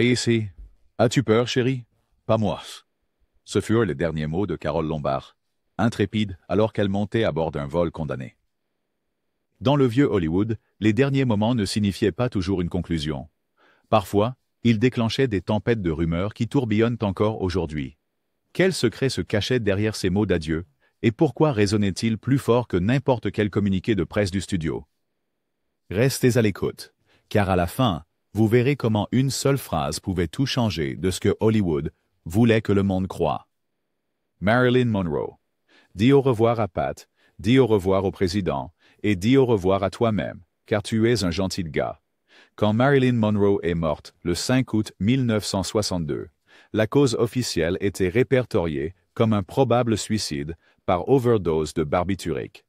ici. As-tu peur, chérie? Pas moi. Ce furent les derniers mots de Carole Lombard, intrépide alors qu'elle montait à bord d'un vol condamné. Dans le vieux Hollywood, les derniers moments ne signifiaient pas toujours une conclusion. Parfois, ils déclenchaient des tempêtes de rumeurs qui tourbillonnent encore aujourd'hui. Quel secret se cachait derrière ces mots d'adieu, et pourquoi résonnaient-ils plus fort que n'importe quel communiqué de presse du studio? Restez à l'écoute, car à la fin, vous verrez comment une seule phrase pouvait tout changer de ce que Hollywood voulait que le monde croie. Marilyn Monroe. Dis au revoir à Pat, dis au revoir au président, et dis au revoir à toi-même, car tu es un gentil gars. Quand Marilyn Monroe est morte, le 5 août 1962, la cause officielle était répertoriée comme un probable suicide par overdose de barbiturique.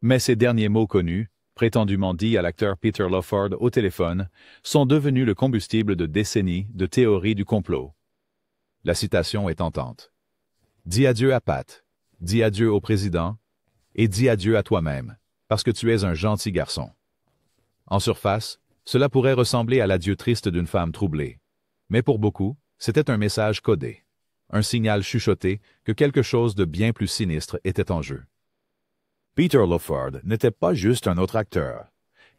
Mais ces derniers mots connus, prétendument dits à l'acteur Peter Lawford au téléphone, sont devenus le combustible de décennies de théories du complot. La citation est tentante. Dis adieu à Pat, dis adieu au président, et dis adieu à toi-même, parce que tu es un gentil garçon. En surface, cela pourrait ressembler à l'adieu triste d'une femme troublée. Mais pour beaucoup, c'était un message codé, un signal chuchoté que quelque chose de bien plus sinistre était en jeu. Peter Lawford n'était pas juste un autre acteur.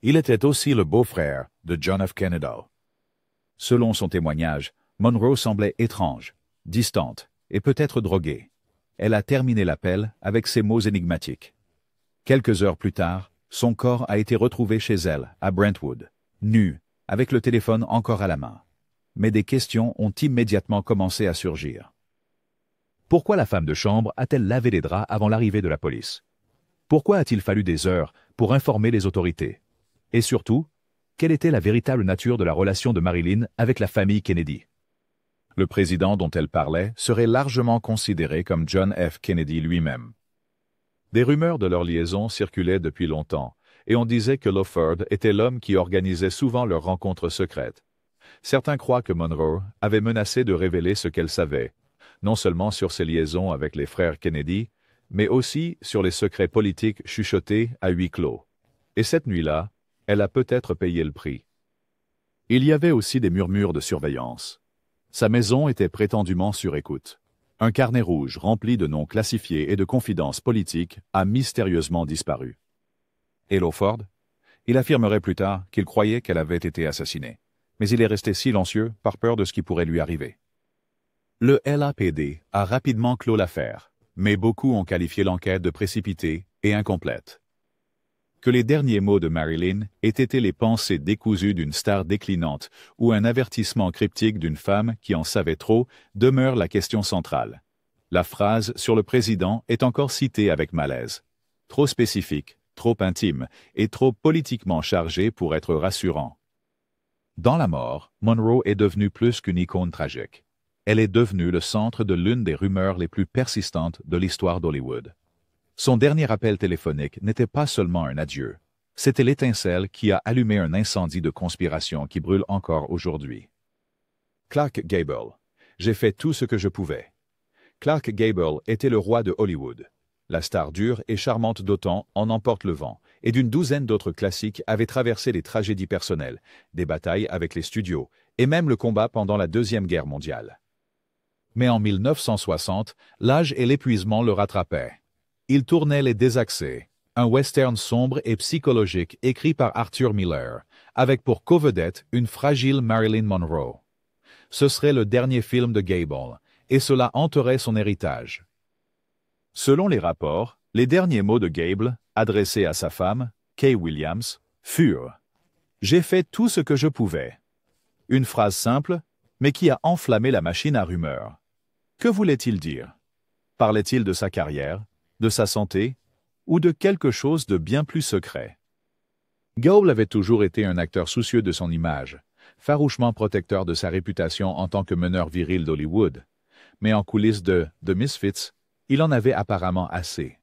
Il était aussi le beau-frère de John F. Kennedy. Selon son témoignage, Monroe semblait étrange, distante et peut-être droguée. Elle a terminé l'appel avec ces mots énigmatiques. Quelques heures plus tard, son corps a été retrouvé chez elle, à Brentwood, nu, avec le téléphone encore à la main. Mais des questions ont immédiatement commencé à surgir. Pourquoi la femme de chambre a-t-elle lavé les draps avant l'arrivée de la police? Pourquoi a-t-il fallu des heures pour informer les autorités? Et surtout, quelle était la véritable nature de la relation de Marilyn avec la famille Kennedy? Le président dont elle parlait serait largement considéré comme John F. Kennedy lui-même. Des rumeurs de leur liaison circulaient depuis longtemps, et on disait que Lawford était l'homme qui organisait souvent leurs rencontres secrètes. Certains croient que Monroe avait menacé de révéler ce qu'elle savait, non seulement sur ses liaisons avec les frères Kennedy, mais aussi sur les secrets politiques chuchotés à huis clos. Et cette nuit-là, elle a peut-être payé le prix. Il y avait aussi des murmures de surveillance. Sa maison était prétendument sur écoute. Un carnet rouge rempli de noms classifiés et de confidences politiques a mystérieusement disparu. Et Lawford? Il affirmerait plus tard qu'il croyait qu'elle avait été assassinée. Mais il est resté silencieux par peur de ce qui pourrait lui arriver. Le LAPD a rapidement clos l'affaire, mais beaucoup ont qualifié l'enquête de précipitée et incomplète. Que les derniers mots de Marilyn aient été les pensées décousues d'une star déclinante ou un avertissement cryptique d'une femme qui en savait trop demeure la question centrale. La phrase sur le président est encore citée avec malaise. Trop spécifique, trop intime et trop politiquement chargée pour être rassurant. Dans la mort, Monroe est devenue plus qu'une icône tragique. Elle est devenue le centre de l'une des rumeurs les plus persistantes de l'histoire d'Hollywood. Son dernier appel téléphonique n'était pas seulement un adieu. C'était l'étincelle qui a allumé un incendie de conspiration qui brûle encore aujourd'hui. Clark Gable. J'ai fait tout ce que je pouvais. Clark Gable était le roi de Hollywood. La star dure et charmante d'Autant en emporte le vent, et d'une douzaine d'autres classiques avaient traversé les tragédies personnelles, des batailles avec les studios, et même le combat pendant la Deuxième Guerre mondiale. Mais en 1960, l'âge et l'épuisement le rattrapaient. Il tournait Les Désaxés, un western sombre et psychologique écrit par Arthur Miller, avec pour co-vedette une fragile Marilyn Monroe. Ce serait le dernier film de Gable, et cela hanterait son héritage. Selon les rapports, les derniers mots de Gable, adressés à sa femme, Kay Williams, furent « J'ai fait tout ce que je pouvais ». Une phrase simple, mais qui a enflammé la machine à rumeurs. Que voulait-il dire? Parlait-il de sa carrière, de sa santé, ou de quelque chose de bien plus secret? Gable avait toujours été un acteur soucieux de son image, farouchement protecteur de sa réputation en tant que meneur viril d'Hollywood. Mais en coulisses de The Misfits, il en avait apparemment assez.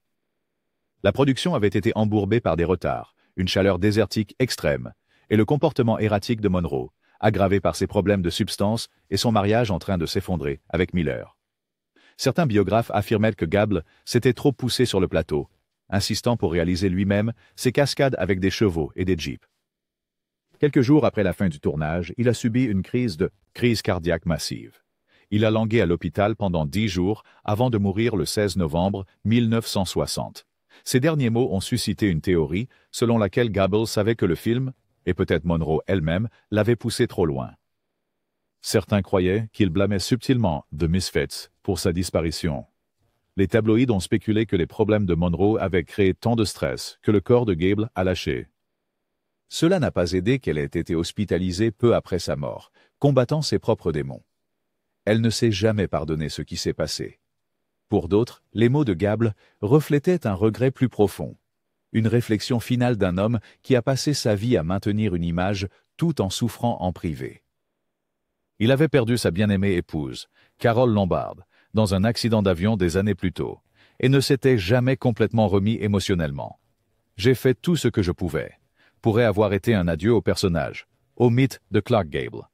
La production avait été embourbée par des retards, une chaleur désertique extrême, et le comportement erratique de Monroe, aggravé par ses problèmes de substance et son mariage en train de s'effondrer avec Miller. Certains biographes affirmaient que Gable s'était trop poussé sur le plateau, insistant pour réaliser lui-même ses cascades avec des chevaux et des jeeps. Quelques jours après la fin du tournage, il a subi une crise cardiaque massive. Il a langué à l'hôpital pendant 10 jours avant de mourir le 16 novembre 1960. Ces derniers mots ont suscité une théorie selon laquelle Gable savait que le film, et peut-être Monroe elle-même, l'avait poussé trop loin. Certains croyaient qu'il blâmait subtilement The Misfits pour sa disparition. Les tabloïds ont spéculé que les problèmes de Monroe avaient créé tant de stress que le corps de Gable a lâché. Cela n'a pas aidé qu'elle ait été hospitalisée peu après sa mort, combattant ses propres démons. Elle ne s'est jamais pardonné ce qui s'est passé. Pour d'autres, les mots de Gable reflétaient un regret plus profond, une réflexion finale d'un homme qui a passé sa vie à maintenir une image tout en souffrant en privé. Il avait perdu sa bien-aimée épouse, Carole Lombard, dans un accident d'avion des années plus tôt, et ne s'était jamais complètement remis émotionnellement. J'ai fait tout ce que je pouvais. Pourrait avoir été un adieu au personnage, au mythe de Clark Gable.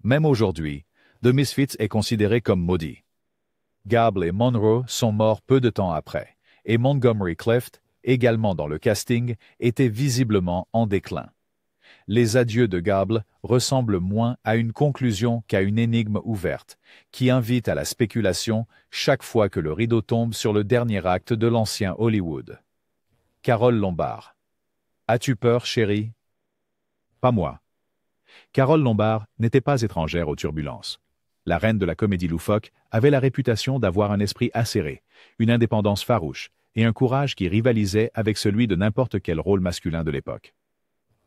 Même aujourd'hui, The Misfits est considéré comme maudit. Gable et Monroe sont morts peu de temps après, et Montgomery Clift, également dans le casting, était visiblement en déclin. Les adieux de Gable ressemblent moins à une conclusion qu'à une énigme ouverte, qui invite à la spéculation chaque fois que le rideau tombe sur le dernier acte de l'ancien Hollywood. Carole Lombard. As-tu peur, chérie? Pas moi. Carole Lombard n'était pas étrangère aux turbulences. La reine de la comédie loufoque avait la réputation d'avoir un esprit acéré, une indépendance farouche et un courage qui rivalisait avec celui de n'importe quel rôle masculin de l'époque.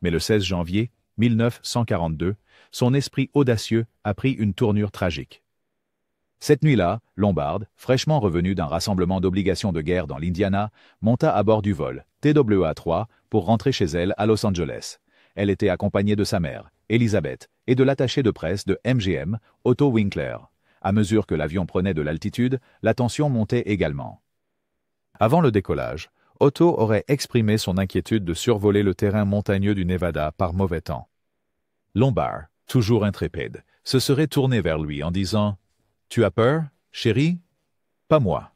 Mais le 16 janvier 1942, son esprit audacieux a pris une tournure tragique. Cette nuit-là, Lombard, fraîchement revenue d'un rassemblement d'obligations de guerre dans l'Indiana, monta à bord du vol TWA-3 pour rentrer chez elle à Los Angeles. Elle était accompagnée de sa mère, Elizabeth, et de l'attaché de presse de MGM, Otto Winkler. À mesure que l'avion prenait de l'altitude, la tension montait également. Avant le décollage, Otto aurait exprimé son inquiétude de survoler le terrain montagneux du Nevada par mauvais temps. Lombard, toujours intrépide, se serait tourné vers lui en disant « Tu as peur, chérie? Pas moi. »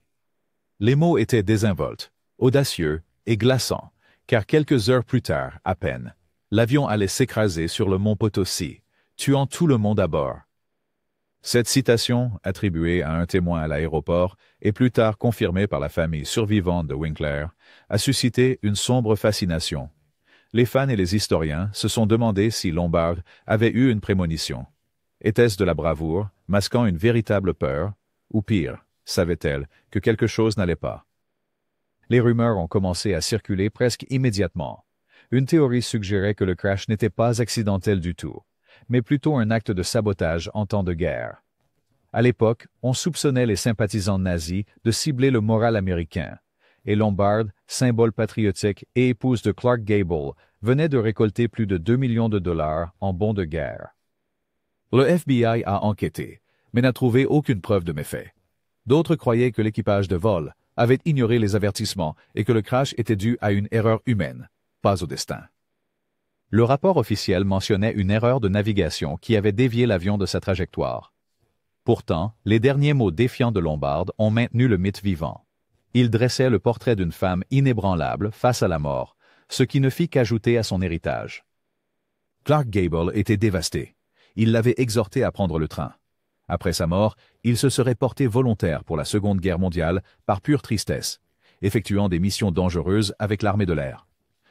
Les mots étaient désinvoltes, audacieux et glaçants, car quelques heures plus tard, à peine, l'avion allait s'écraser sur le mont Potosi, tuant tout le monde à bord. Cette citation, attribuée à un témoin à l'aéroport et plus tard confirmée par la famille survivante de Winkler, a suscité une sombre fascination. Les fans et les historiens se sont demandé si Lombard avait eu une prémonition. Était-ce de la bravoure, masquant une véritable peur, ou pire, savait-elle que quelque chose n'allait pas? Les rumeurs ont commencé à circuler presque immédiatement. Une théorie suggérait que le crash n'était pas accidentel du tout, mais plutôt un acte de sabotage en temps de guerre. À l'époque, on soupçonnait les sympathisants nazis de cibler le moral américain, et Lombard, symbole patriotique et épouse de Clark Gable, venait de récolter plus de 2 millions de dollars en bons de guerre. Le FBI a enquêté, mais n'a trouvé aucune preuve de méfait. D'autres croyaient que l'équipage de vol avait ignoré les avertissements et que le crash était dû à une erreur humaine, pas au destin. Le rapport officiel mentionnait une erreur de navigation qui avait dévié l'avion de sa trajectoire. Pourtant, les derniers mots défiants de Lombard ont maintenu le mythe vivant. Il dressait le portrait d'une femme inébranlable face à la mort, ce qui ne fit qu'ajouter à son héritage. Clark Gable était dévasté. Il l'avait exhorté à prendre le train. Après sa mort, il se serait porté volontaire pour la Seconde Guerre mondiale par pure tristesse, effectuant des missions dangereuses avec l'armée de l'air.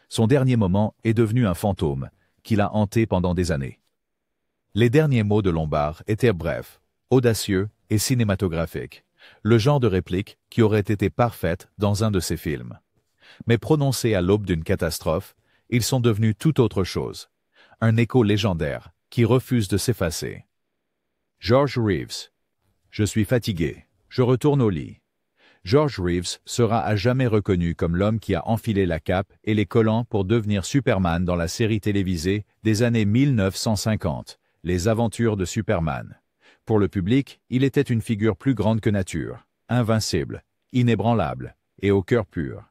Son dernier moment est devenu un fantôme, qui l'a hanté pendant des années. Les derniers mots de Lombard étaient brefs, audacieux et cinématographiques, le genre de réplique qui aurait été parfaite dans un de ses films. Mais prononcés à l'aube d'une catastrophe, ils sont devenus tout autre chose, un écho légendaire qui refuse de s'effacer. George Reeves. Je suis fatigué, je retourne au lit. George Reeves sera à jamais reconnu comme l'homme qui a enfilé la cape et les collants pour devenir Superman dans la série télévisée des années 1950, Les Aventures de Superman. Pour le public, il était une figure plus grande que nature, invincible, inébranlable et au cœur pur.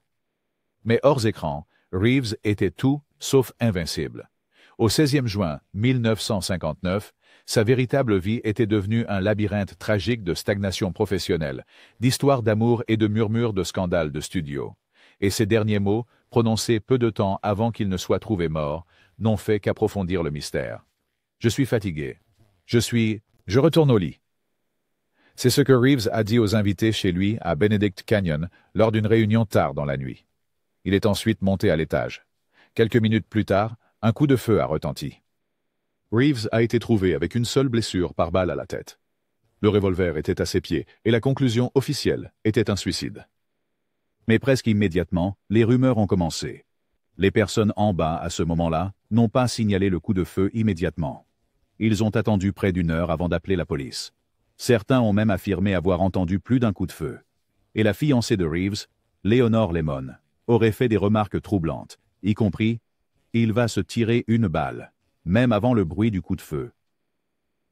Mais hors écran, Reeves était tout sauf invincible. Au 16e juin 1959, sa véritable vie était devenue un labyrinthe tragique de stagnation professionnelle, d'histoires d'amour et de murmures de scandales de studio. Et ses derniers mots, prononcés peu de temps avant qu'il ne soit trouvé mort, n'ont fait qu'approfondir le mystère. Je suis fatigué. Je retourne au lit. C'est ce que Reeves a dit aux invités chez lui à Benedict Canyon lors d'une réunion tard dans la nuit. Il est ensuite monté à l'étage. Quelques minutes plus tard, un coup de feu a retenti. Reeves a été trouvé avec une seule blessure par balle à la tête. Le revolver était à ses pieds et la conclusion officielle était un suicide. Mais presque immédiatement, les rumeurs ont commencé. Les personnes en bas à ce moment-là n'ont pas signalé le coup de feu immédiatement. Ils ont attendu près d'1 heure avant d'appeler la police. Certains ont même affirmé avoir entendu plus d'un coup de feu. Et la fiancée de Reeves, Leonore Lemon, aurait fait des remarques troublantes, y compris « il va se tirer une balle », même avant le bruit du coup de feu.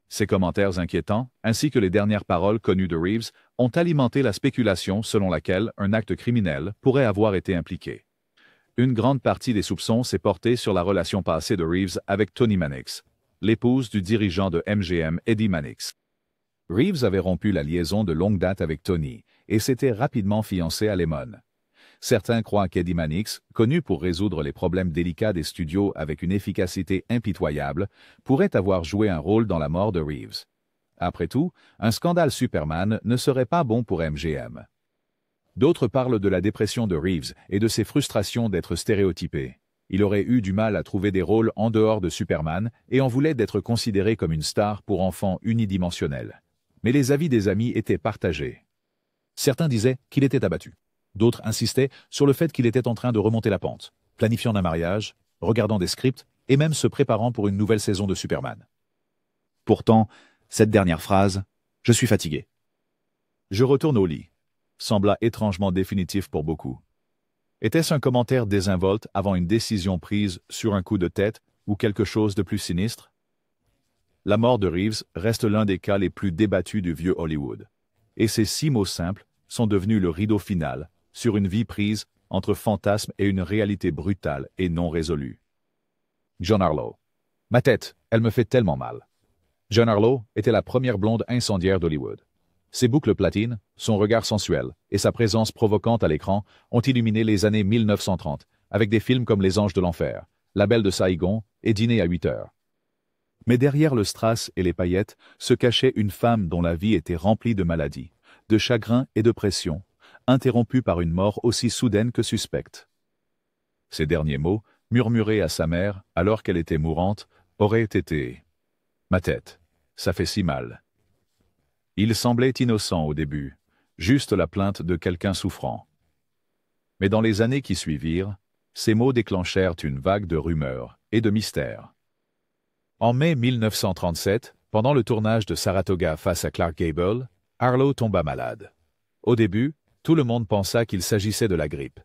Ces commentaires inquiétants, ainsi que les dernières paroles connues de Reeves, ont alimenté la spéculation selon laquelle un acte criminel pourrait avoir été impliqué. Une grande partie des soupçons s'est portée sur la relation passée de Reeves avec Toni Mannix, l'épouse du dirigeant de MGM, Eddie Mannix. Reeves avait rompu la liaison de longue date avec Toni et s'était rapidement fiancé à Lemon. Certains croient qu'Eddie Mannix, connu pour résoudre les problèmes délicats des studios avec une efficacité impitoyable, pourrait avoir joué un rôle dans la mort de Reeves. Après tout, un scandale Superman ne serait pas bon pour MGM. D'autres parlent de la dépression de Reeves et de ses frustrations d'être stéréotypé. Il aurait eu du mal à trouver des rôles en dehors de Superman et en voulait d'être considéré comme une star pour enfants unidimensionnels. Mais les avis des amis étaient partagés. Certains disaient qu'il était abattu. D'autres insistaient sur le fait qu'il était en train de remonter la pente, planifiant un mariage, regardant des scripts et même se préparant pour une nouvelle saison de Superman. Pourtant, cette dernière phrase, « Je suis fatigué. Je retourne au lit », sembla étrangement définitif pour beaucoup. Était-ce un commentaire désinvolte avant une décision prise sur un coup de tête ou quelque chose de plus sinistre? La mort de Reeves reste l'un des cas les plus débattus du vieux Hollywood. Et ces 6 mots simples sont devenus le rideau final sur une vie prise entre fantasme et une réalité brutale et non résolue. John Harlow. Ma tête, elle me fait tellement mal. John Harlow était la première blonde incendiaire d'Hollywood. Ses boucles platines, son regard sensuel et sa présence provocante à l'écran ont illuminé les années 1930 avec des films comme Les Anges de l'Enfer, La Belle de Saïgon et Dîner à 8 heures. Mais derrière le strass et les paillettes se cachait une femme dont la vie était remplie de maladies, de chagrin et de pression, interrompue par une mort aussi soudaine que suspecte. Ces derniers mots, murmurés à sa mère alors qu'elle était mourante, auraient été « Ma tête, ça fait si mal ». Il semblait innocent au début, juste la plainte de quelqu'un souffrant. Mais dans les années qui suivirent, ces mots déclenchèrent une vague de rumeurs et de mystères. En mai 1937, pendant le tournage de Saratoga face à Clark Gable, Harlow tomba malade. Au début, tout le monde pensa qu'il s'agissait de la grippe.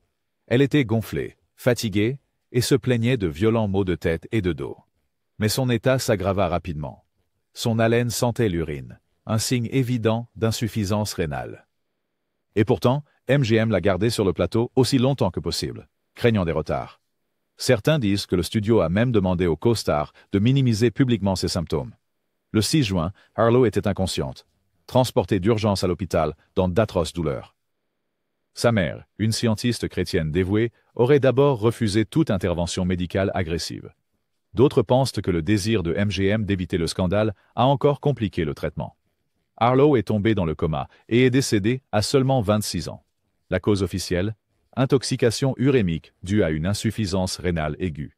Elle était gonflée, fatiguée et se plaignait de violents maux de tête et de dos. Mais son état s'aggrava rapidement. Son haleine sentait l'urine, un signe évident d'insuffisance rénale. Et pourtant, MGM l'a gardée sur le plateau aussi longtemps que possible, craignant des retards. Certains disent que le studio a même demandé aux co-stars de minimiser publiquement ses symptômes. Le 6 juin, Harlow était inconsciente, transportée d'urgence à l'hôpital dans d'atroces douleurs. Sa mère, une scientiste chrétienne dévouée, aurait d'abord refusé toute intervention médicale agressive. D'autres pensent que le désir de MGM d'éviter le scandale a encore compliqué le traitement. Harlow est tombé dans le coma et est décédé à seulement 26 ans. La cause officielle? Intoxication urémique due à une insuffisance rénale aiguë.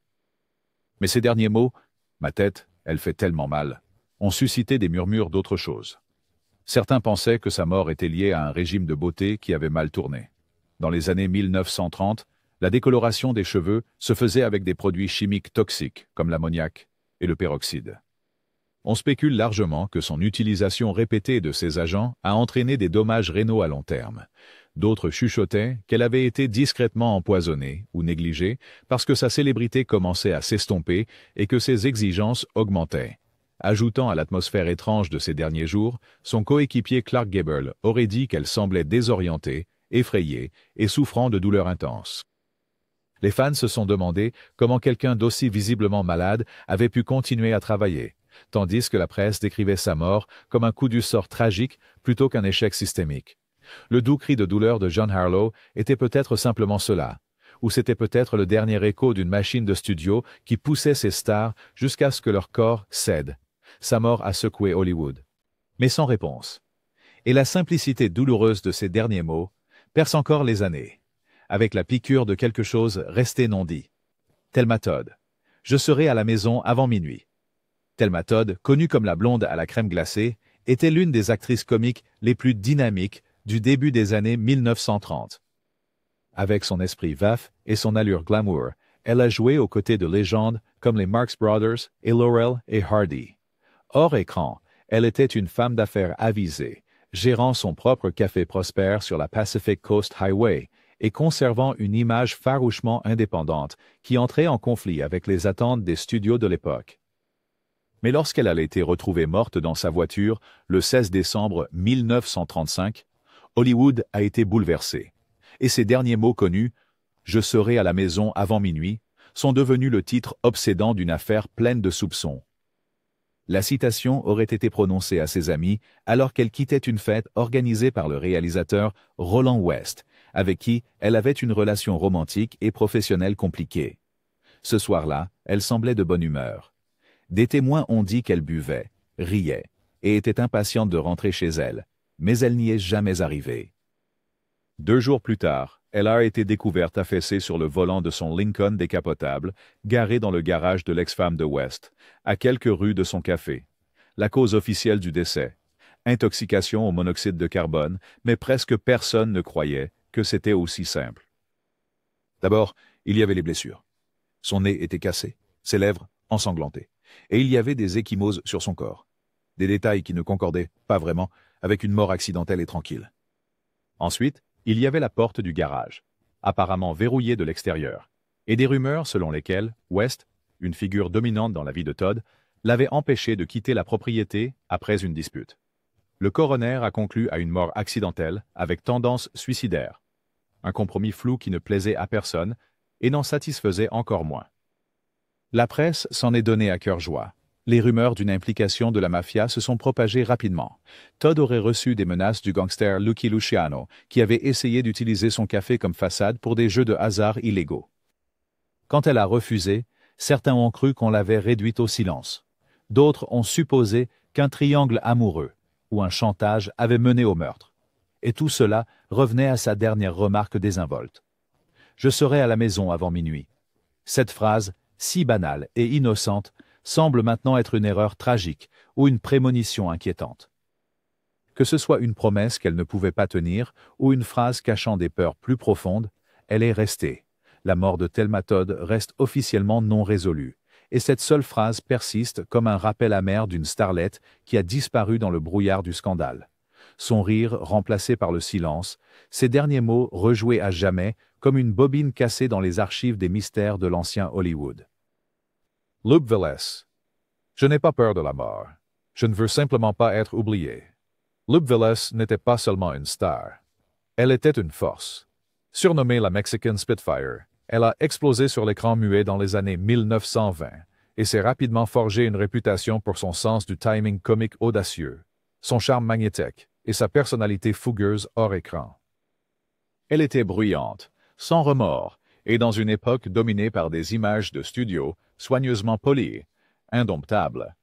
Mais ces derniers mots, « ma tête, elle fait tellement mal », ont suscité des murmures d'autre chose. Certains pensaient que sa mort était liée à un régime de beauté qui avait mal tourné. Dans les années 1930, la décoloration des cheveux se faisait avec des produits chimiques toxiques comme l'ammoniac et le peroxyde. On spécule largement que son utilisation répétée de ces agents a entraîné des dommages rénaux à long terme. D'autres chuchotaient qu'elle avait été discrètement empoisonnée ou négligée parce que sa célébrité commençait à s'estomper et que ses exigences augmentaient. Ajoutant à l'atmosphère étrange de ces derniers jours, son coéquipier Clark Gable aurait dit qu'elle semblait désorientée, effrayée et souffrant de douleurs intenses. Les fans se sont demandé comment quelqu'un d'aussi visiblement malade avait pu continuer à travailler, tandis que la presse décrivait sa mort comme un coup du sort tragique plutôt qu'un échec systémique. Le doux cri de douleur de John Harlow était peut-être simplement cela, ou c'était peut-être le dernier écho d'une machine de studio qui poussait ces stars jusqu'à ce que leur corps cède. Sa mort a secoué Hollywood. Mais sans réponse. Et la simplicité douloureuse de ces derniers mots perce encore les années, avec la piqûre de quelque chose resté non dit. Thelma Todd. Je serai à la maison avant minuit. Thelma Todd, connue comme la blonde à la crème glacée, était l'une des actrices comiques les plus dynamiques du début des années 1930. Avec son esprit vif et son allure glamour, elle a joué aux côtés de légendes comme les Marx Brothers et Laurel et Hardy. Hors écran, elle était une femme d'affaires avisée, gérant son propre café Prosper sur la Pacific Coast Highway et conservant une image farouchement indépendante qui entrait en conflit avec les attentes des studios de l'époque. Mais lorsqu'elle a été retrouvée morte dans sa voiture le 16 décembre 1935, Hollywood a été bouleversé. Et ses derniers mots connus, « Je serai à la maison avant minuit », sont devenus le titre obsédant d'une affaire pleine de soupçons. La citation aurait été prononcée à ses amis alors qu'elle quittait une fête organisée par le réalisateur Roland West, avec qui elle avait une relation romantique et professionnelle compliquée. Ce soir-là, elle semblait de bonne humeur. Des témoins ont dit qu'elle buvait, riait, et était impatiente de rentrer chez elle, mais elle n'y est jamais arrivée. 2 jours plus tard, elle a été découverte affaissée sur le volant de son Lincoln décapotable, garé dans le garage de l'ex-femme de West, à quelques rues de son café. La cause officielle du décès: intoxication au monoxyde de carbone, mais presque personne ne croyait que c'était aussi simple. D'abord, il y avait les blessures. Son nez était cassé, ses lèvres ensanglantées, et il y avait des ecchymoses sur son corps. Des détails qui ne concordaient pas vraiment avec une mort accidentelle et tranquille. Ensuite, il y avait la porte du garage, apparemment verrouillée de l'extérieur, et des rumeurs selon lesquelles West, une figure dominante dans la vie de Todd, l'avait empêché de quitter la propriété après une dispute. Le coroner a conclu à une mort accidentelle avec tendance suicidaire, un compromis flou qui ne plaisait à personne et n'en satisfaisait encore moins. La presse s'en est donnée à cœur joie. Les rumeurs d'une implication de la mafia se sont propagées rapidement. Todd aurait reçu des menaces du gangster Lucky Luciano, qui avait essayé d'utiliser son café comme façade pour des jeux de hasard illégaux. Quand elle a refusé, certains ont cru qu'on l'avait réduite au silence. D'autres ont supposé qu'un triangle amoureux ou un chantage avait mené au meurtre. Et tout cela revenait à sa dernière remarque désinvolte. « Je serai à la maison avant minuit ». Cette phrase, si banale et innocente, semble maintenant être une erreur tragique ou une prémonition inquiétante. Que ce soit une promesse qu'elle ne pouvait pas tenir ou une phrase cachant des peurs plus profondes, elle est restée. La mort de Thelma Todd reste officiellement non résolue, et cette seule phrase persiste comme un rappel amer d'une starlette qui a disparu dans le brouillard du scandale. Son rire remplacé par le silence, ses derniers mots rejoués à jamais comme une bobine cassée dans les archives des mystères de l'ancien Hollywood. Luke Velez. Je n'ai pas peur de la mort. Je ne veux simplement pas être oublié. Luke Velez n'était pas seulement une star. Elle était une force. Surnommée la Mexican Spitfire, elle a explosé sur l'écran muet dans les années 1920 et s'est rapidement forgé une réputation pour son sens du timing comique audacieux, son charme magnétique et sa personnalité fougueuse hors écran. Elle était bruyante, sans remords, et dans une époque dominée par des images de studio soigneusement polies, indomptables.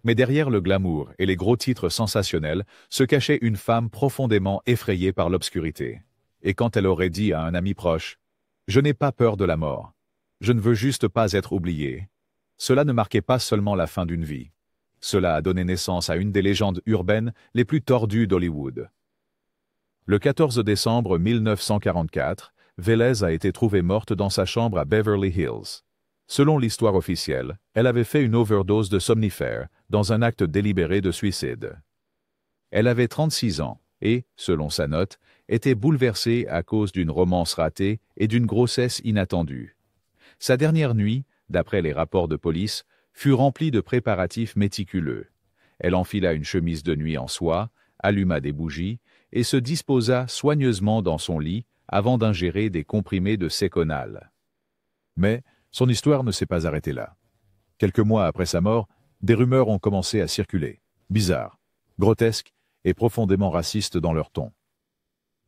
Mais derrière le glamour et les gros titres sensationnels se cachait une femme profondément effrayée par l'obscurité. Et quand elle aurait dit à un ami proche « Je n'ai pas peur de la mort. Je ne veux juste pas être oubliée », cela ne marquait pas seulement la fin d'une vie. Cela a donné naissance à une des légendes urbaines les plus tordues d'Hollywood. Le 14 décembre 1944, Velez a été trouvée morte dans sa chambre à Beverly Hills. Selon l'histoire officielle, elle avait fait une overdose de somnifères dans un acte délibéré de suicide. Elle avait 36 ans et, selon sa note, était bouleversée à cause d'une romance ratée et d'une grossesse inattendue. Sa dernière nuit, d'après les rapports de police, fut remplie de préparatifs méticuleux. Elle enfila une chemise de nuit en soie, alluma des bougies et se disposa soigneusement dans son lit avant d'ingérer des comprimés de Seconal. Mais son histoire ne s'est pas arrêtée là. Quelques mois après sa mort, des rumeurs ont commencé à circuler, bizarres, grotesques et profondément racistes dans leur ton.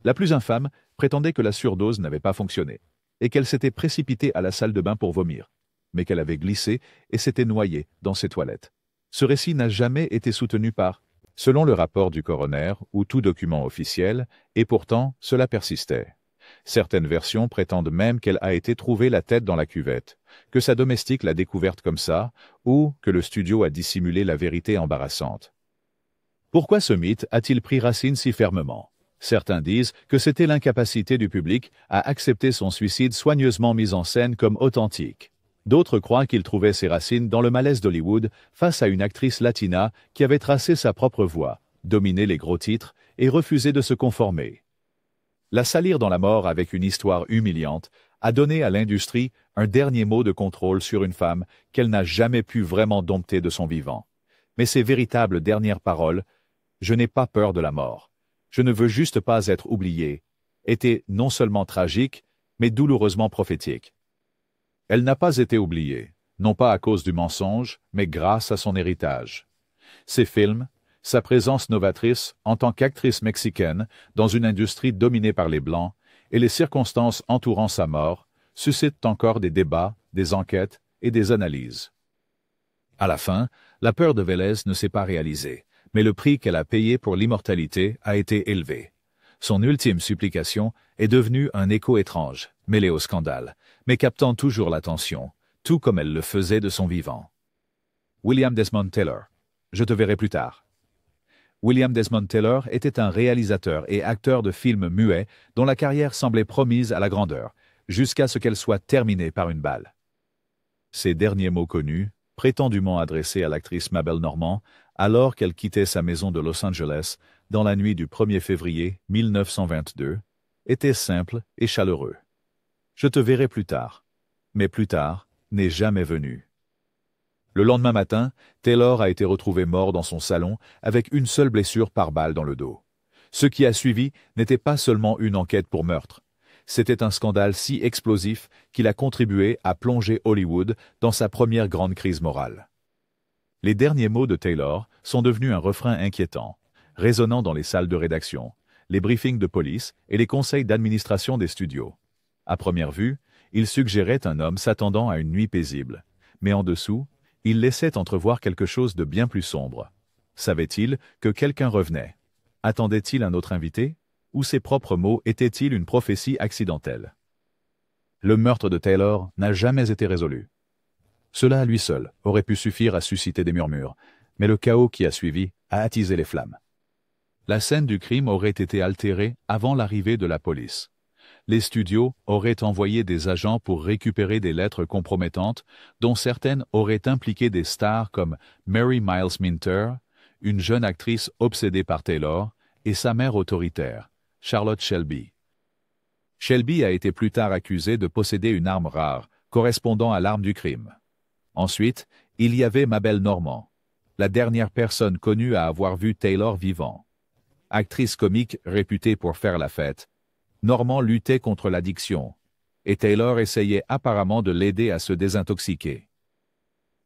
La plus infâme prétendait que la surdose n'avait pas fonctionné. et qu'elle s'était précipitée à la salle de bain pour vomir, mais qu'elle avait glissé et s'était noyée dans ses toilettes. Ce récit n'a jamais été soutenu par, selon le rapport du coroner ou tout document officiel, et pourtant cela persistait. Certaines versions prétendent même qu'elle a été trouvée la tête dans la cuvette, que sa domestique l'a découverte comme ça, ou que le studio a dissimulé la vérité embarrassante. Pourquoi ce mythe a-t-il pris racine si fermement? Certains disent que c'était l'incapacité du public à accepter son suicide soigneusement mis en scène comme authentique. D'autres croient qu'il trouvait ses racines dans le malaise d'Hollywood face à une actrice latina qui avait tracé sa propre voie, dominé les gros titres et refusé de se conformer. La salir dans la mort avec une histoire humiliante a donné à l'industrie un dernier mot de contrôle sur une femme qu'elle n'a jamais pu vraiment dompter de son vivant. Mais ses véritables dernières paroles, « Je n'ai pas peur de la mort. Je ne veux juste pas être oublié », étaient non seulement tragiques, mais douloureusement prophétiques. Elle n'a pas été oubliée, non pas à cause du mensonge, mais grâce à son héritage. Ses films, sa présence novatrice en tant qu'actrice mexicaine dans une industrie dominée par les Blancs et les circonstances entourant sa mort suscitent encore des débats, des enquêtes et des analyses. À la fin, la peur de Vélez ne s'est pas réalisée, mais le prix qu'elle a payé pour l'immortalité a été élevé. Son ultime supplication est devenue un écho étrange, mêlé au scandale, mais captant toujours l'attention, tout comme elle le faisait de son vivant. William Desmond Taylor. Je te verrai plus tard. William Desmond Taylor était un réalisateur et acteur de films muets dont la carrière semblait promise à la grandeur, jusqu'à ce qu'elle soit terminée par une balle. Ses derniers mots connus, prétendument adressés à l'actrice Mabel Normand, alors qu'elle quittait sa maison de Los Angeles dans la nuit du 1er février 1922, étaient simples et chaleureux. « Je te verrai plus tard. » Mais plus tard n'est jamais venu. Le lendemain matin, Taylor a été retrouvé mort dans son salon avec une seule blessure par balle dans le dos. Ce qui a suivi n'était pas seulement une enquête pour meurtre. C'était un scandale si explosif qu'il a contribué à plonger Hollywood dans sa première grande crise morale. Les derniers mots de Taylor sont devenus un refrain inquiétant, résonnant dans les salles de rédaction, les briefings de police et les conseils d'administration des studios. À première vue, il suggérait un homme s'attendant à une nuit paisible, mais en dessous, il laissait entrevoir quelque chose de bien plus sombre. Savait-il que quelqu'un revenait? Attendait-il un autre invité? Ou ses propres mots étaient-ils une prophétie accidentelle? Le meurtre de Taylor n'a jamais été résolu. Cela à lui seul aurait pu suffire à susciter des murmures, mais le chaos qui a suivi a attisé les flammes. La scène du crime aurait été altérée avant l'arrivée de la police. Les studios auraient envoyé des agents pour récupérer des lettres compromettantes, dont certaines auraient impliqué des stars comme Mary Miles Minter, une jeune actrice obsédée par Taylor, et sa mère autoritaire, Charlotte Shelby. Shelby a été plus tard accusée de posséder une arme rare, correspondant à l'arme du crime. Ensuite, il y avait Mabel Normand, la dernière personne connue à avoir vu Taylor vivant. Actrice comique réputée pour faire la fête, Normand luttait contre l'addiction, et Taylor essayait apparemment de l'aider à se désintoxiquer.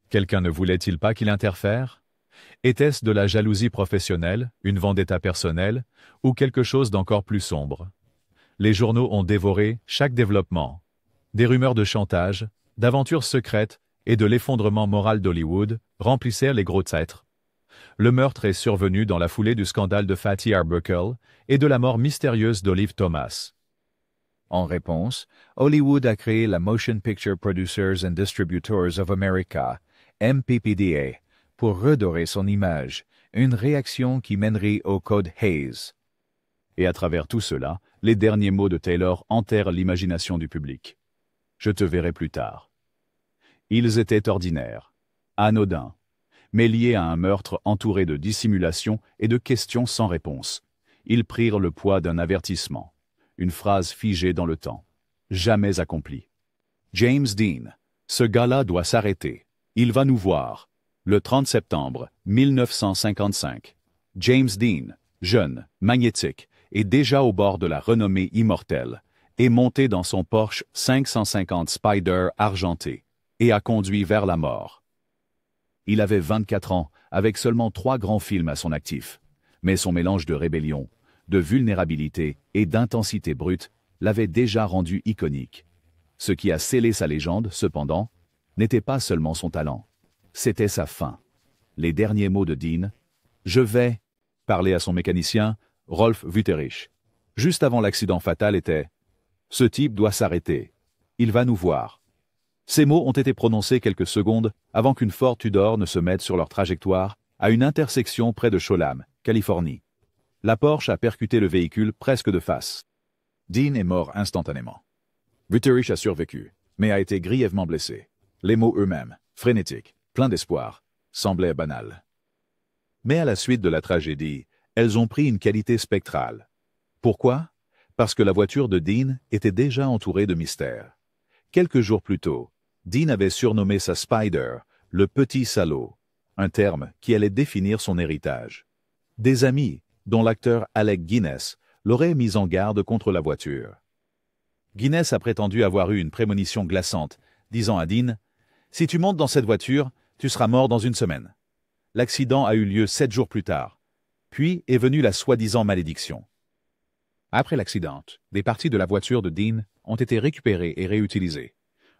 Quelqu'un ne voulait-il pas qu'il interfère? Était-ce de la jalousie professionnelle, une vendetta personnelle, ou quelque chose d'encore plus sombre? Les journaux ont dévoré chaque développement. Des rumeurs de chantage, d'aventures secrètes et de l'effondrement moral d'Hollywood remplissèrent les gros titres. Le meurtre est survenu dans la foulée du scandale de Fatty Arbuckle et de la mort mystérieuse d'Olive Thomas. En réponse, Hollywood a créé la Motion Picture Producers and Distributors of America, MPPDA, pour redorer son image, une réaction qui mènerait au Code Hayes. Et à travers tout cela, les derniers mots de Taylor enterrent l'imagination du public. Je te verrai plus tard. Ils étaient ordinaires, anodins, mais liés à un meurtre entouré de dissimulation et de questions sans réponse. Ils prirent le poids d'un avertissement, une phrase figée dans le temps, jamais accomplie. James Dean, ce gars-là doit s'arrêter. Il va nous voir. Le 30 septembre 1955. James Dean, jeune, magnétique, et déjà au bord de la renommée immortelle, est monté dans son Porsche 550 Spyder argenté et a conduit vers la mort. Il avait 24 ans, avec seulement 3 grands films à son actif. Mais son mélange de rébellion, de vulnérabilité et d'intensité brute l'avait déjà rendu iconique. Ce qui a scellé sa légende, cependant, n'était pas seulement son talent. C'était sa fin. Les derniers mots de Dean, « Je vais » parler à son mécanicien, Rolf Wüterich. Juste avant l'accident fatal était « Ce type doit s'arrêter. Il va nous voir. » Ces mots ont été prononcés quelques secondes avant qu'une Ford Tudor ne se mette sur leur trajectoire à une intersection près de Cholam, Californie. La Porsche a percuté le véhicule presque de face. Dean est mort instantanément. Wüterich a survécu, mais a été grièvement blessé. Les mots eux-mêmes, frénétiques, pleins d'espoir, semblaient banals. Mais à la suite de la tragédie, elles ont pris une qualité spectrale. Pourquoi? Parce que la voiture de Dean était déjà entourée de mystères. Quelques jours plus tôt, Dean avait surnommé sa Spider « le petit salaud », un terme qui allait définir son héritage. Des amis, dont l'acteur Alec Guinness, l'auraient mis en garde contre la voiture. Guinness a prétendu avoir eu une prémonition glaçante, disant à Dean « Si tu montes dans cette voiture, tu seras mort dans une semaine. » L'accident a eu lieu 7 jours plus tard. Puis est venue la soi-disant malédiction. Après l'accident, des parties de la voiture de Dean ont été récupérées et réutilisées.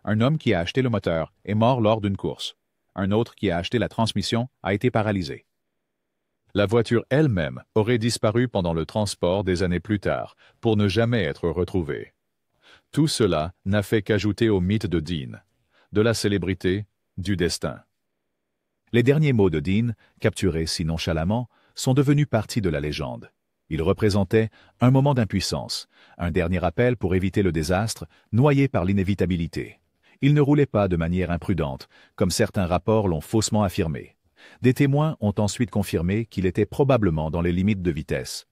Un homme qui a acheté le moteur est mort lors d'une course. Un autre qui a acheté la transmission a été paralysé. La voiture elle-même aurait disparu pendant le transport des années plus tard, pour ne jamais être retrouvée. Tout cela n'a fait qu'ajouter au mythe de Dean, de la célébrité, du destin. Les derniers mots de Dean, capturés si nonchalamment, sont devenus partie de la légende. Ils représentaient un moment d'impuissance, un dernier appel pour éviter le désastre, noyé par l'inévitabilité. Il ne roulait pas de manière imprudente, comme certains rapports l'ont faussement affirmé. Des témoins ont ensuite confirmé qu'il était probablement dans les limites de vitesse.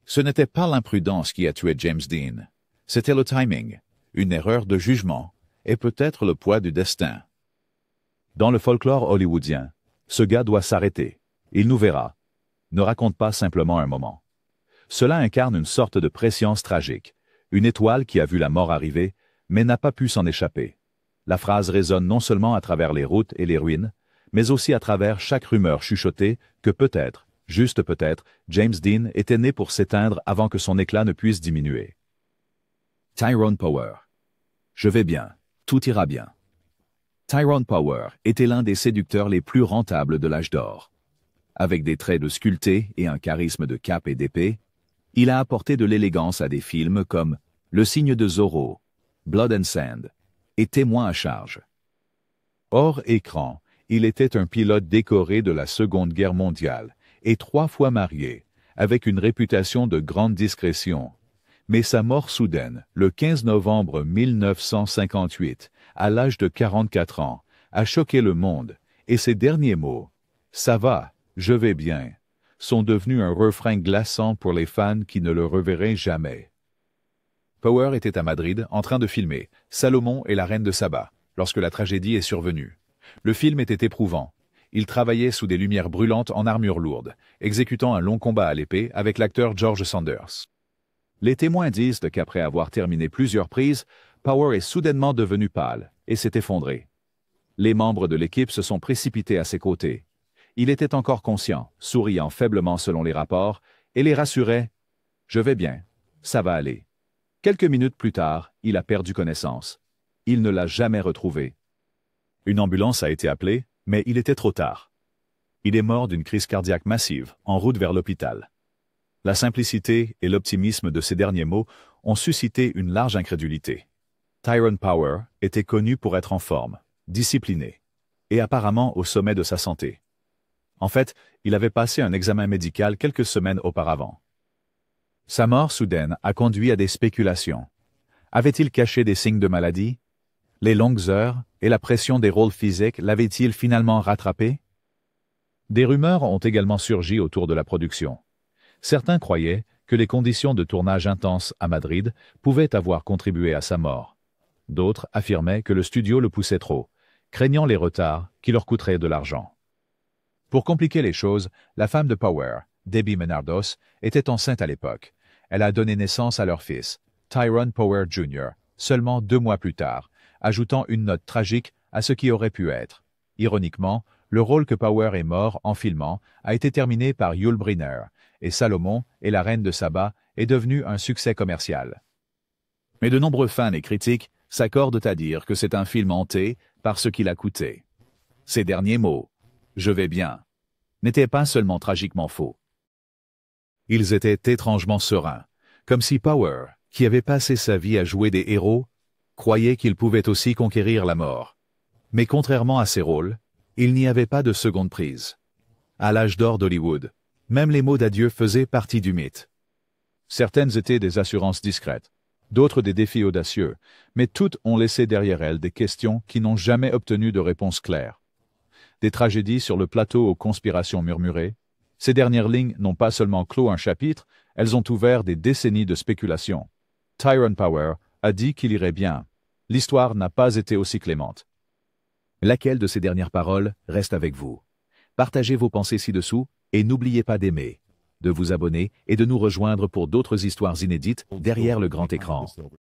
Ce n'était pas l'imprudence qui a tué James Dean. C'était le timing, une erreur de jugement, et peut-être le poids du destin. Dans le folklore hollywoodien, ce gars doit s'arrêter. Il nous verra. Ne raconte pas simplement un moment. Cela incarne une sorte de prescience tragique, une étoile qui a vu la mort arriver, mais n'a pas pu s'en échapper. La phrase résonne non seulement à travers les routes et les ruines, mais aussi à travers chaque rumeur chuchotée que peut-être, juste peut-être, James Dean était né pour s'éteindre avant que son éclat ne puisse diminuer. Tyrone Power. Je vais bien, tout ira bien. Tyrone Power était l'un des séducteurs les plus rentables de l'âge d'or. Avec des traits de sculpté et un charisme de cape et d'épée, il a apporté de l'élégance à des films comme Le signe de Zorro, Blood and Sand et Témoin à charge. Hors écran, il était un pilote décoré de la Seconde Guerre mondiale et 3 fois marié, avec une réputation de grande discrétion. Mais sa mort soudaine, le 15 novembre 1958, à l'âge de 44 ans, a choqué le monde, et ses derniers mots, « Ça va, je vais bien », sont devenus un refrain glaçant pour les fans qui ne le reverraient jamais. Power était à Madrid en train de filmer « Salomon et la reine de Saba » lorsque la tragédie est survenue. Le film était éprouvant. Il travaillait sous des lumières brûlantes en armure lourde, exécutant un long combat à l'épée avec l'acteur George Sanders. Les témoins disent qu'après avoir terminé plusieurs prises, Power est soudainement devenu pâle et s'est effondré. Les membres de l'équipe se sont précipités à ses côtés. Il était encore conscient, souriant faiblement selon les rapports, et les rassurait « Je vais bien, ça va aller ». Quelques minutes plus tard, il a perdu connaissance. Il ne l'a jamais retrouvé. Une ambulance a été appelée, mais il était trop tard. Il est mort d'une crise cardiaque massive, en route vers l'hôpital. La simplicité et l'optimisme de ces derniers mots ont suscité une large incrédulité. Tyrone Power était connu pour être en forme, discipliné, et apparemment au sommet de sa santé. En fait, il avait passé un examen médical quelques semaines auparavant. Sa mort soudaine a conduit à des spéculations. Avait-il caché des signes de maladie? Les longues heures et la pression des rôles physiques l'avaient-ils finalement rattrapé? Des rumeurs ont également surgi autour de la production. Certains croyaient que les conditions de tournage intenses à Madrid pouvaient avoir contribué à sa mort. D'autres affirmaient que le studio le poussait trop, craignant les retards qui leur coûteraient de l'argent. Pour compliquer les choses, la femme de Power, Debbie Menardos, était enceinte à l'époque. Elle a donné naissance à leur fils, Tyrone Power Jr., seulement 2 mois plus tard, ajoutant une note tragique à ce qui aurait pu être. Ironiquement, le rôle que Power est mort en filmant a été terminé par Yul Brynner, et Salomon et la reine de Saba est devenu un succès commercial. Mais de nombreux fans et critiques s'accordent à dire que c'est un film hanté par ce qu'il a coûté. Ces derniers mots, « je vais bien », n'étaient pas seulement tragiquement faux. Ils étaient étrangement sereins, comme si Power, qui avait passé sa vie à jouer des héros, croyait qu'il pouvait aussi conquérir la mort. Mais contrairement à ses rôles, il n'y avait pas de seconde prise. À l'âge d'or d'Hollywood, même les mots d'adieu faisaient partie du mythe. Certaines étaient des assurances discrètes, d'autres des défis audacieux, mais toutes ont laissé derrière elles des questions qui n'ont jamais obtenu de réponse claire. Des tragédies sur le plateau aux conspirations murmurées, ces dernières lignes n'ont pas seulement clos un chapitre, elles ont ouvert des décennies de spéculation. Tyrone Power a dit qu'il irait bien. L'histoire n'a pas été aussi clémente. Laquelle de ces dernières paroles reste avec vous? Partagez vos pensées ci-dessous et n'oubliez pas d'aimer, de vous abonner et de nous rejoindre pour d'autres histoires inédites derrière le grand écran.